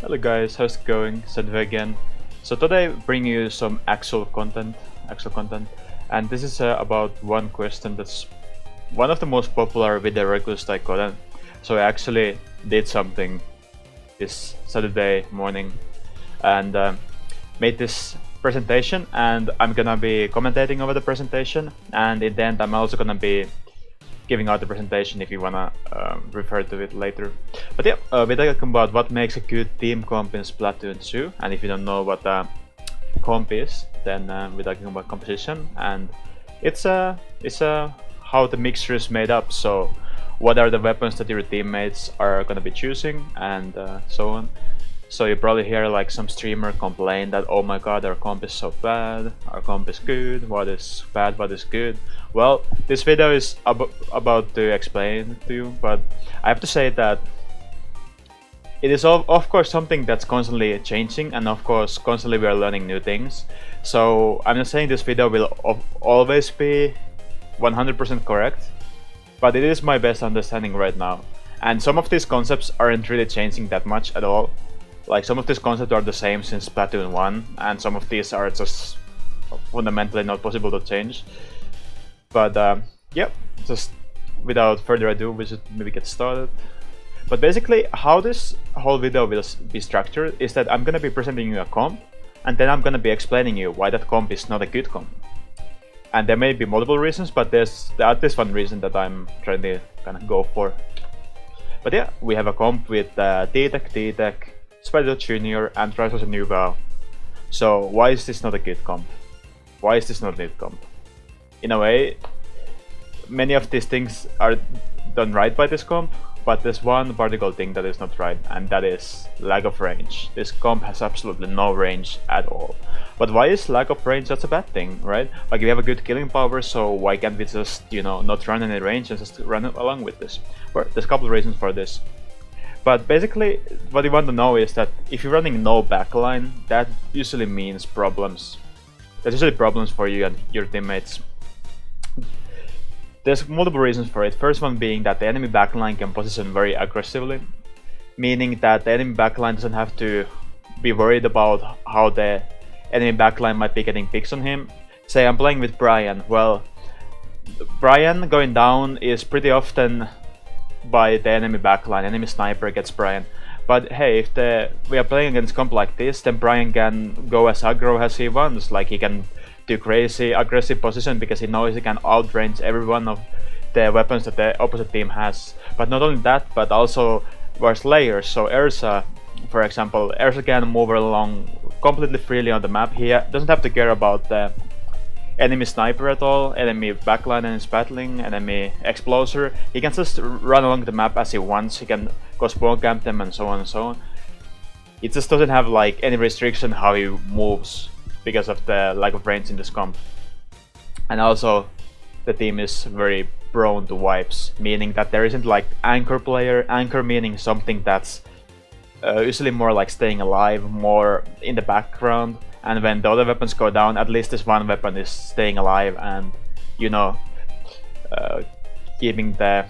Hello guys, how's it going? Sendou again. So today bring you some actual content, and this is about one question that's one of the most popular video requests I got. So I actually did something this Saturday morning and made this presentation, and I'm gonna be commentating over the presentation, and in the end I'm also gonna be giving out the presentation if you wanna refer to it later. But yeah, we're talking about what makes a good team comp in Splatoon 2, and if you don't know what a comp is, then we're talking about composition, and it's how the mixture is made up. So what are the weapons that your teammates are gonna be choosing, and so on. So you probably hear like some streamer complain that, oh my god, our comp is so bad, our comp is good, what is bad, what is good. Well, this video is about to explain to you, but I have to say that it is of course something that's constantly changing, and of course constantly we are learning new things. So I'm not saying this video will always be 100% correct, but it is my best understanding right now. And some of these concepts aren't really changing that much at all. Like, some of these concepts are the same since Splatoon 1, and some of these are just fundamentally not possible to change. But yeah, just without further ado, we should maybe get started. But basically, how this whole video will be structured is that I'm gonna be presenting you a comp, and then I'm gonna be explaining you why that comp is not a good comp. And there may be multiple reasons, but there's this one reason that I'm trying to kind of go for. But yeah, we have a comp with T-Tech, Splatoon Junior, and Trisos and Nuba. So why is this not a good comp? Why is this not a good comp? In a way, many of these things are done right by this comp, but there's one particular thing that is not right, and that is lack of range. This comp has absolutely no range at all. But why is lack of range such a bad thing, right? Like, we have a good killing power, so why can't we just, you know, not run any range and just run along with this? Well, there's a couple of reasons for this. But basically, what you want to know is that if you're running no backline, that usually means problems. That's usually problems for you and your teammates. There's multiple reasons for it. First one being that the enemy backline can position very aggressively, meaning that the enemy backline doesn't have to be worried about how the enemy backline might be getting picks on him. Say I'm playing with Brian. Well, Brian going down is pretty often by the enemy backline. Enemy sniper gets Brian. But hey, if we are playing against comp like this, then Brian can go as aggro as he wants. Like, he can do crazy aggressive position because he knows he can outrange every one of the weapons that the opposite team has. But not only that, but also there's layers. So Ursa, for example, Ursa can move along completely freely on the map. He doesn't have to care about the enemy sniper at all, enemy backline and is battling, enemy exploser. He can just run along the map as he wants. He can go spawn camp them and so on and so on. It just doesn't have like any restriction how he moves because of the lack of range in this comp. And also, the team is very prone to wipes, meaning that there isn't like anchor player. Anchor meaning something that's usually more like staying alive, more in the background. And when the other weapons go down, at least this one weapon is staying alive and, you know, keeping the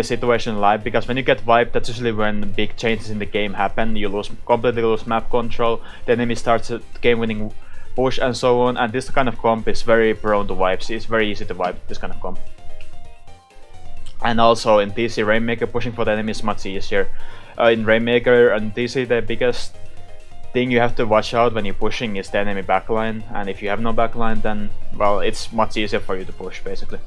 situation alive. Because when you get wiped, that's usually when big changes in the game happen. You completely lose map control, the enemy starts a game-winning push and so on. And this kind of comp is very prone to wipes. It's very easy to wipe this kind of comp. And also in TC, Rainmaker pushing for the enemy is much easier. In Rainmaker and TC, the biggest thing you have to watch out when you're pushing is the enemy backline, and if you have no backline, then, well, it's much easier for you to push, basically.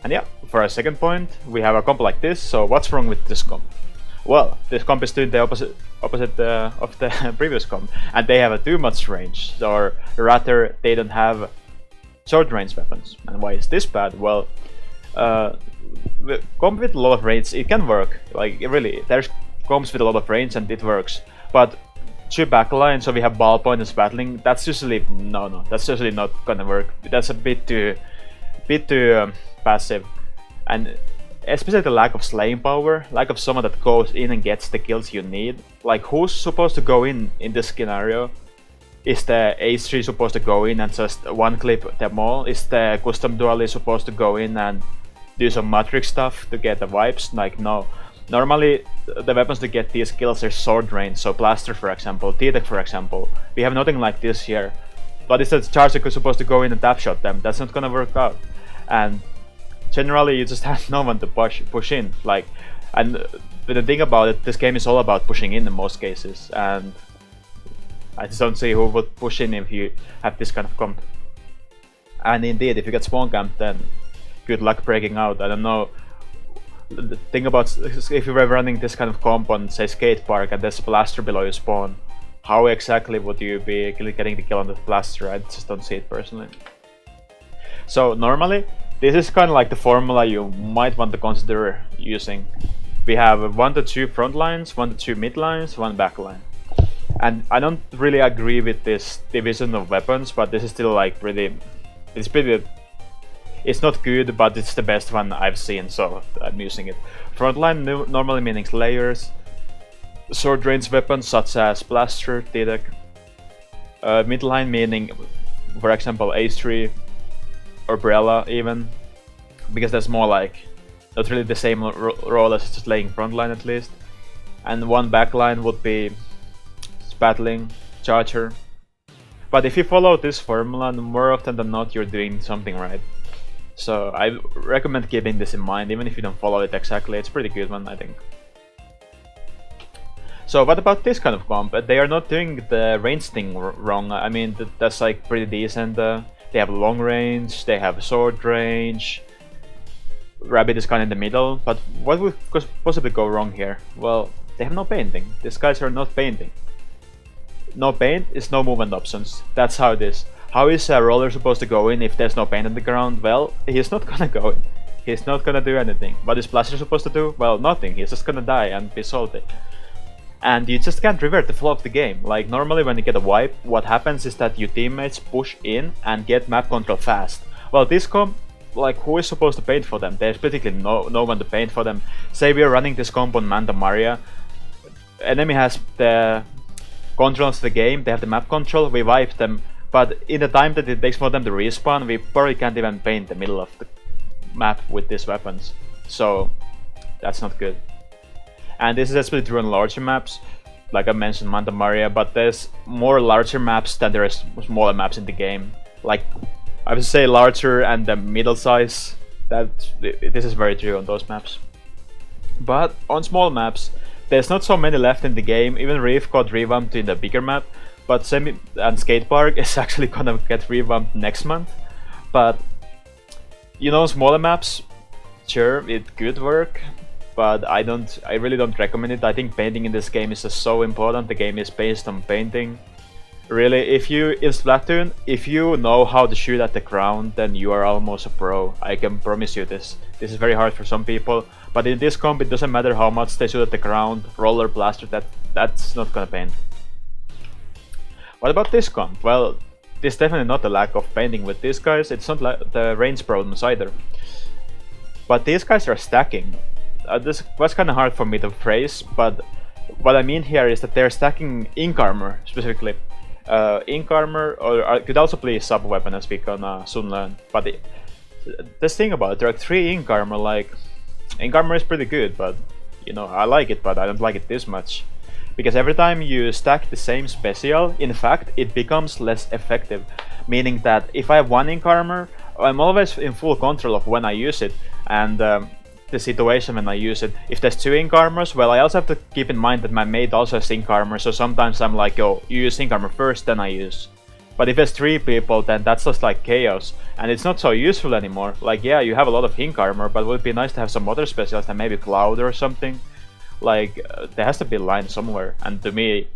And yeah, for our second point, we have a comp like this. So what's wrong with this comp? Well, this comp is doing the opposite of the previous comp, and they have too much range, or rather, they don't have short range weapons. And why is this bad? Well, comp with a lot of range, it can work. Like, really, there's comps with a lot of range and it works. But two backline, so we have ballpoint and battling. That's usually that's usually not gonna work. That's a bit too passive, and especially the lack of slaying power, lack of someone that goes in and gets the kills you need. Like, who's supposed to go in this scenario? Is the H3 supposed to go in and just one clip them all? Is the custom duelist supposed to go in and do some matrix stuff to get the vibes? Like, no. Normally, the weapons to get these kills are sword range, so Blaster for example, T-Tech for example. We have nothing like this here. But instead Charger is supposed to go in and tap shot them, that's not gonna work out. And generally you just have no one to push in, like, and the thing about it, this game is all about pushing in most cases, and I just don't see who would push in if you have this kind of comp. And indeed, if you get spawn camped, then good luck breaking out. I don't know. The thing about if you were running this kind of comp on, say, skate park and there's a blaster below your spawn, how exactly would you be getting the kill on the blaster? I just don't see it personally. So normally, this is kind of like the formula you might want to consider using. We have 1 to 2 front lines, 1 to 2 mid lines, 1 back line. And I don't really agree with this division of weapons, but this is still like pretty. It's not good, but it's the best one I've seen, so I'm using it. Frontline normally meaning layers, sword range weapons such as Blaster, T-Tech. Midline meaning, for example, H3, Umbrella even, because that's more like not really the same role as just laying frontline at least. And 1 backline would be battling, Charger. But if you follow this formula, more often than not you're doing something right. So I recommend keeping this in mind, even if you don't follow it exactly. It's a pretty good one, I think. So what about this kind of comp? They are not doing the range thing wrong. I mean, that's like pretty decent. They have long range, they have sword range. Rabbit is kind of in the middle, but what would possibly go wrong here? Well, they have no painting. These guys are not painting. No paint is no movement options. That's how it is. How is a roller supposed to go in if there's no paint on the ground? Well, he's not gonna go in. He's not gonna do anything. What is Blaster supposed to do? Well, nothing. He's just gonna die and be salty. And you just can't revert the flow of the game. Like, normally when you get a wipe, what happens is that your teammates push in and get map control fast. Well, this comp, like, who is supposed to paint for them? There's basically no one to paint for them. Say we are running this comp on Manta Maria. Enemy has the controls the game, they have the map control, we wipe them, but in the time that it takes for them to respawn, we probably can't even paint the middle of the map with these weapons. So that's not good. And this is especially true on larger maps, like I mentioned Manta Maria, but there's more larger maps than there is smaller maps in the game. Like, I would say larger and the middle size, this is very true on those maps. But on small maps, there's not so many left in the game. Even Reef got revamped in the bigger map, but and Skate Park is actually gonna get revamped next month. But you know, smaller maps, sure, it could work, but I really don't recommend it. I think painting in this game is just so important. The game is based on painting. Really, in Splatoon, if you know how to shoot at the ground, then you are almost a pro. I can promise you this. This is very hard for some people, but in this comp it doesn't matter how much they shoot at the ground, roller, blaster, that's not gonna paint. What about this comp? Well, there's definitely not a lack of painting with these guys, it's not like the range problems either. But these guys are stacking. This was kinda hard for me to phrase, but what I mean here is that they're stacking ink armor, specifically. Ink armor, or could also be a sub weapon as we can soon learn. But this thing about it, there are 3 ink armor, like, ink armor is pretty good, but you know, I like it, but I don't like it this much. Because every time you stack the same special, in fact, it becomes less effective. Meaning that if I have 1 ink armor, I'm always in full control of when I use it, and the situation when I use it. If there's 2 ink armors, well, I also have to keep in mind that my mate also has ink armor, so sometimes I'm like, yo, you use ink armor first, then I use. But if there's 3 people, then that's just like chaos, and it's not so useful anymore. Like, yeah, you have a lot of ink armor, but it would be nice to have some other specials, and maybe Cloud or something. Like, there has to be a line somewhere, and to me,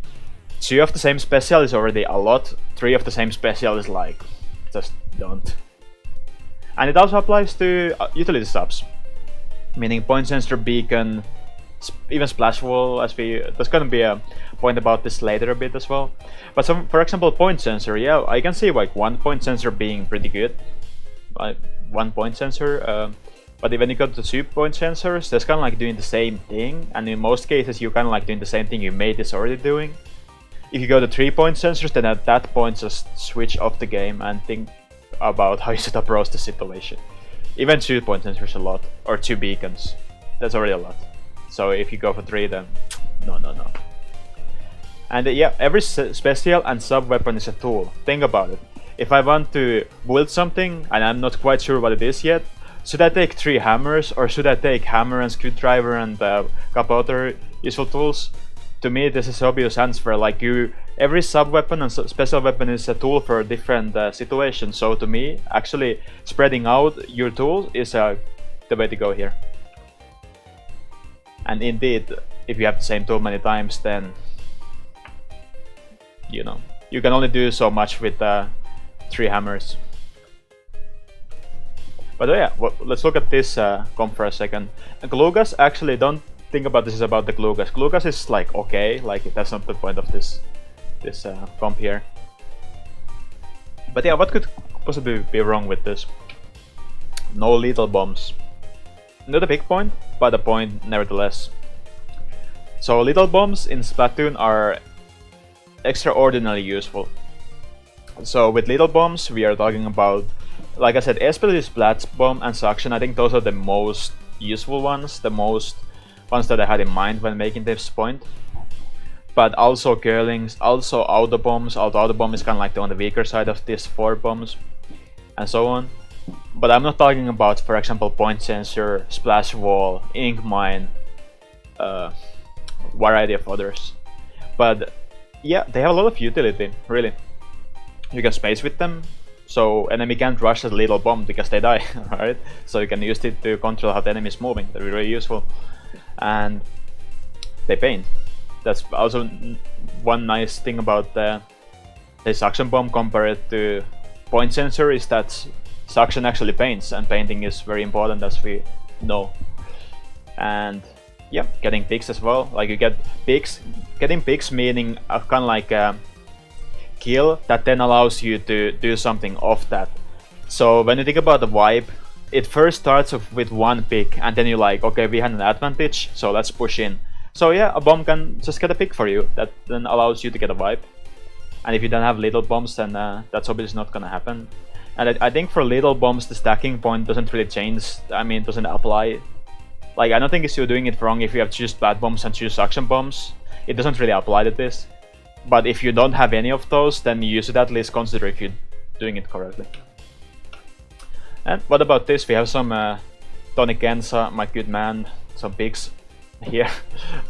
2 of the same special is already a lot, 3 of the same special is like, just don't. And it also applies to utility subs. Meaning point sensor, beacon, even splash wall, there's gonna be a point about this later a bit as well. But for example, point sensor, yeah, I can see like 1 point sensor being pretty good. Like 1 point sensor, but when you go to 2 point sensors, that's kind of like doing the same thing, and in most cases you're kind of like doing the same thing your mate is already doing. If you go to 3 point sensors, then at that point just switch off the game and think about how you should approach the situation. Even 2 point sensors a lot, or 2 beacons, that's already a lot. So if you go for 3, then no, no, no. And yeah, every special and sub weapon is a tool. Think about it. If I want to build something and I'm not quite sure what it is yet, should I take 3 hammers or should I take hammer and screwdriver and a couple other useful tools? To me, this is obvious answer. Like every sub weapon and special weapon is a tool for different situations. So to me, actually spreading out your tools is the way to go here. And indeed, if you have the same tool many times, then you know you can only do so much with 3 hammers. But yeah, well, let's look at this comp for a second. Glugas, actually, don't think about this is about the Glugas. Glugas is like okay, like that's not the point of this comp here. But yeah, what could possibly be wrong with this? No lethal bombs. Not a big point, but a point nevertheless. So lethal bombs in Splatoon are extraordinarily useful. So with lethal bombs, we are talking about, like I said, especially Splat bomb and suction. I think those are the most useful ones, the most ones that I had in mind when making this point. But also curlings, also auto bombs. Auto bomb is kind of like on the weaker side of these 4 bombs, and so on. But I'm not talking about, for example, point sensor, splash wall, ink mine, variety of others. But yeah, they have a lot of utility, really. You can space with them, so enemy can't rush a little bomb because they die, right? So you can use it to control how the enemy is moving. They're really useful. And they paint. That's also one nice thing about the suction bomb compared to point sensor is that suction actually paints, and painting is very important, as we know. And yeah, getting picks as well. Like you get picks. Getting picks meaning kind of like a kill that then allows you to do something off that. So when you think about the vibe, it first starts off with 1 pick, and then you're like, okay, we had an advantage, so let's push in. So yeah, a bomb can just get a pick for you, that then allows you to get a vibe. And if you don't have little bombs, then that's obviously not gonna happen. And I think for little bombs, the stacking point doesn't really change. I mean, it doesn't apply. Like, I don't think you're doing it wrong if you have to choose Splat bombs and choose suction bombs. It doesn't really apply to this. But if you don't have any of those, then you should at least consider if you're doing it correctly. And what about this? We have some Tony Kensa, my good man, some picks here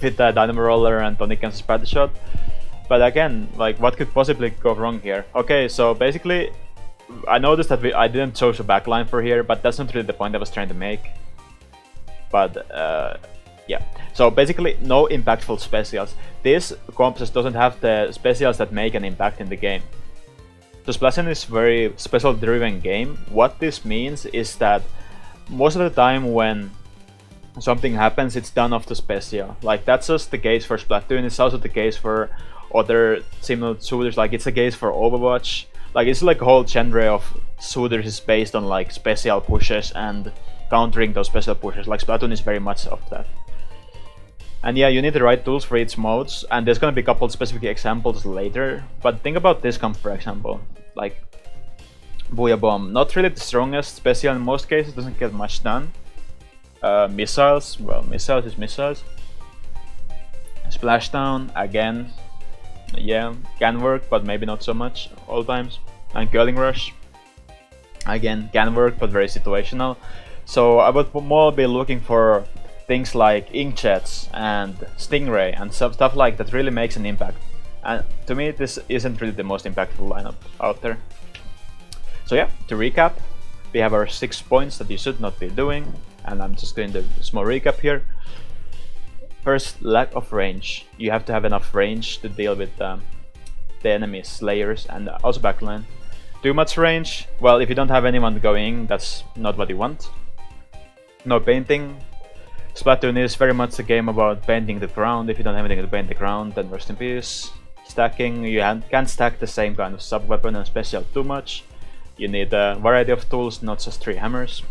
with Dynamo Roller and Tony Kensa's Party Shot. But again, like, what could possibly go wrong here? Okay, so basically, I noticed that I didn't choose a backline for here, but that's not really the point I was trying to make. But yeah, so basically no impactful specials. This comp just doesn't have the specials that make an impact in the game. So Splatoon is a very special driven game. What this means is that most of the time when something happens, it's done off the special. Like, that's just the case for Splatoon. It's also the case for other similar shooters. Like, it's the case for Overwatch. Like, it's like a whole genre of shooters is based on like special pushes and countering those special pushes. Like, Splatoon is very much of that. And yeah, you need the right tools for each modes, and there's gonna be a couple specific examples later. But think about this comp, for example. Like, Booyah Bomb, not really the strongest special in most cases, doesn't get much done. Missiles, well, missiles is missiles. Splashdown, again, yeah, can work, but maybe not so much all times. And Curling Rush, again, can work, but very situational. So I would more be looking for things like Inkjets and Stingray and stuff like that really makes an impact. And to me, this isn't really the most impactful lineup out there. So yeah, to recap, we have our 6 points that you should not be doing, and I'm just going to do a small recap here. First, lack of range. You have to have enough range to deal with the enemy's slayers and also backline. Too much range, well, if you don't have anyone going, that's not what you want. No painting. Splatoon is very much a game about painting the ground. If you don't have anything to paint the ground, then rest in peace. Stacking, you can't stack the same kind of sub-weapon and special too much. You need a variety of tools, not just 3 hammers.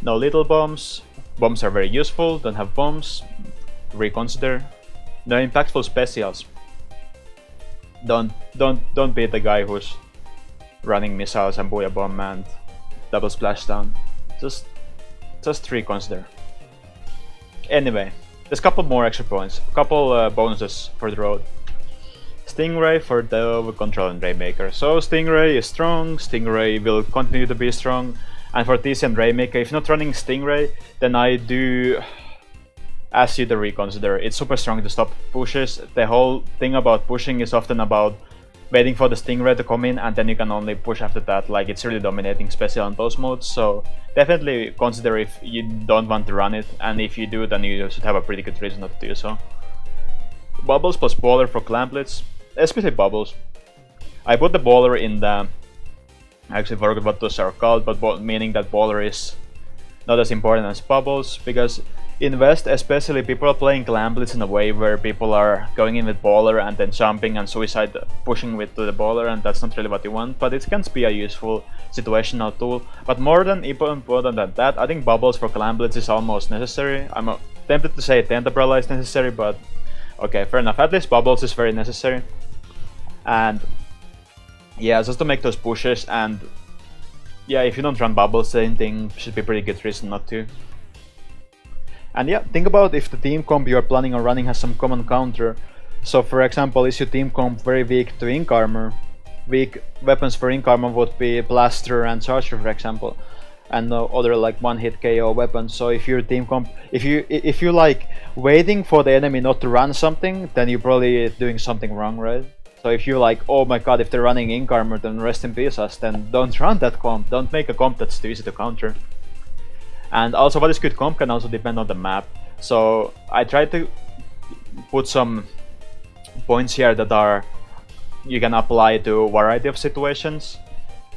No little bombs. Bombs are very useful, don't have bombs. Reconsider. No impactful specials. Don't be the guy who's running missiles and Booyah Bomb and double splashdown. Just reconsider. Anyway, there's a couple more extra points, a couple bonuses for the road. Stingray for the control and Raymaker. So Stingray is strong, Stingray will continue to be strong, and for TC and Raymaker, if not running Stingray, then I do ask you to reconsider. It's super strong to stop pushes. The whole thing about pushing is often about waiting for the Stingray to come in and then you can only push after that. Like, it's really dominating, especially on those modes, so definitely consider if you don't want to run it, and if you do, then you should have a pretty good reason not to do so. Bubbles plus Baller for Clam Blitz, especially Bubbles. I put the Baller in the... I actually forgot what those are called, but meaning that Baller is not as important as Bubbles, because in West especially people are playing Clam Blitz in a way where people are going in with Baller and then jumping and suicide pushing with the Baller, and that's not really what you want, but it can be a useful situational tool. But more than important than that, I think Bubbles for Clam Blitz is almost necessary. I'm tempted to say Tentabella is necessary, but okay, fair enough. At least Bubbles is very necessary. And yeah, just to make those pushes, and yeah, if you don't run Bubbles, anything should be pretty good reason not to. And yeah, think about if the team comp you are planning on running has some common counter. So for example, is your team comp very weak to Ink Armor? Weak weapons for Ink Armor would be Blaster and Charger, for example, and no other like one-hit KO weapons. So if your team comp, if you like waiting for the enemy not to run something, then you're probably doing something wrong, right? So if you're like, oh my god, if they're running Ink Armor, then rest in peace us, then don't run that comp. Don't make a comp that's too easy to counter. And also, what is good comp can also depend on the map. So I try to put some points here that are you can apply to a variety of situations.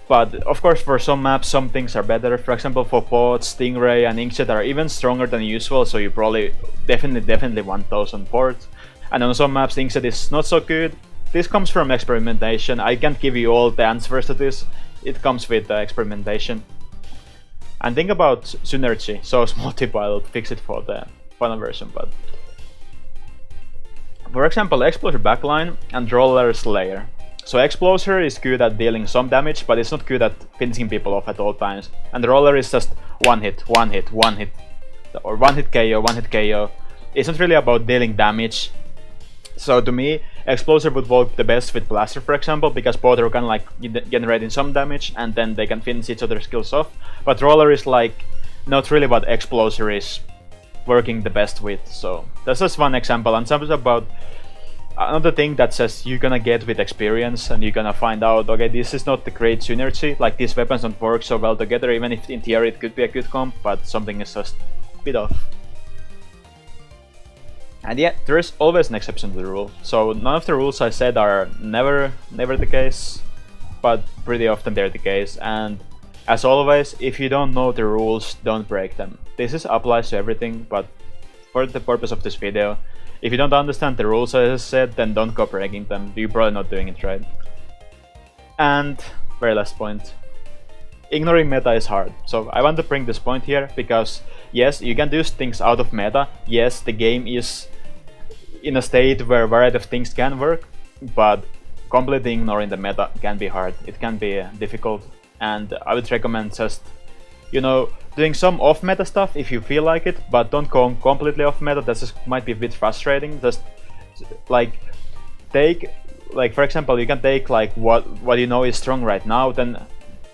But of course, for some maps, some things are better. For example, for Pods, Stingray, and Inkjet are even stronger than usual, so you probably definitely want those on board. And on some maps, Inkjet is not so good. This comes from experimentation. I can't give you all the answers to this. It comes with experimentation. And think about synergy. So small tip, I'll fix it for the final version. But for example, Exploser backline and Roller Slayer. So Exploser is good at dealing some damage, but it's not good at finishing people off at all times. And Roller is just one hit, or one hit KO. It's not really about dealing damage. So to me, Exploser would work the best with Blaster, for example, because both are kind of like generating some damage and then they can finish each other's skills off. But Roller is like not really what Exploser is working the best with. So that's just one example, and something about another thing that says you're gonna get with experience, and you're gonna find out, okay, this is not the great synergy, like these weapons don't work so well together, even if in theory it could be a good comp, but something is just a bit off. And yeah, there is always an exception to the rule. So none of the rules I said are never the case, but pretty often they're the case. And as always, if you don't know the rules, don't break them. This applies to everything, but for the purpose of this video, if you don't understand the rules as I said, then don't go breaking them. You're probably not doing it right. And very last point. Ignoring meta is hard. So I want to bring this point here because yes, you can do things out of meta. Yes, the game is in a state where a variety of things can work, but completely ignoring the meta can be hard. It can be difficult, and I would recommend just, you know, doing some off-meta stuff if you feel like it, but don't go completely off-meta. That just might be a bit frustrating. Just like take, like for example, you can take like what you know is strong right now, then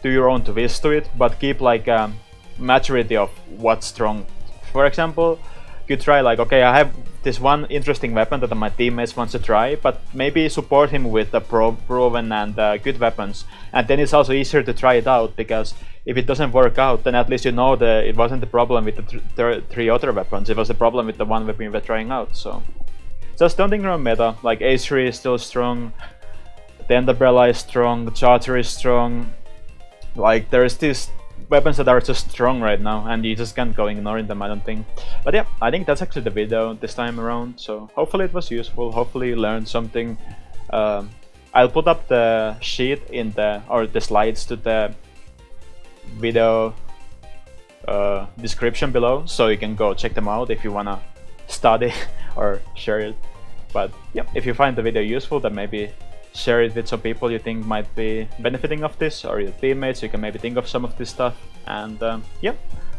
do your own twist to it, but keep like a maturity of what's strong. For example, you try like, okay, I have this one interesting weapon that my teammates wants to try, but maybe support him with the proven and good weapons, and then it's also easier to try it out, because if it doesn't work out, then at least you know that it wasn't the problem with the three other weapons, it was the problem with the one weapon you were trying out. So just don't ignore meta. Like H3 is still strong, the Enderbrella is strong, the Charger is strong. Like there's these weapons that are just strong right now, and you just can't go ignoring them, I don't think. But yeah, I think that's actually the video this time around, so hopefully it was useful, hopefully you learned something. I'll put up the sheet in the slides to the video description below, so you can go check them out if you wanna study or share it. But yeah, if you find the video useful, then maybe share it with some people you think might be benefiting of this, or your teammates. You can maybe think of some of this stuff. And yeah,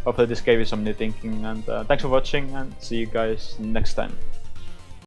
hopefully this gave you some new thinking, and thanks for watching, and see you guys next time.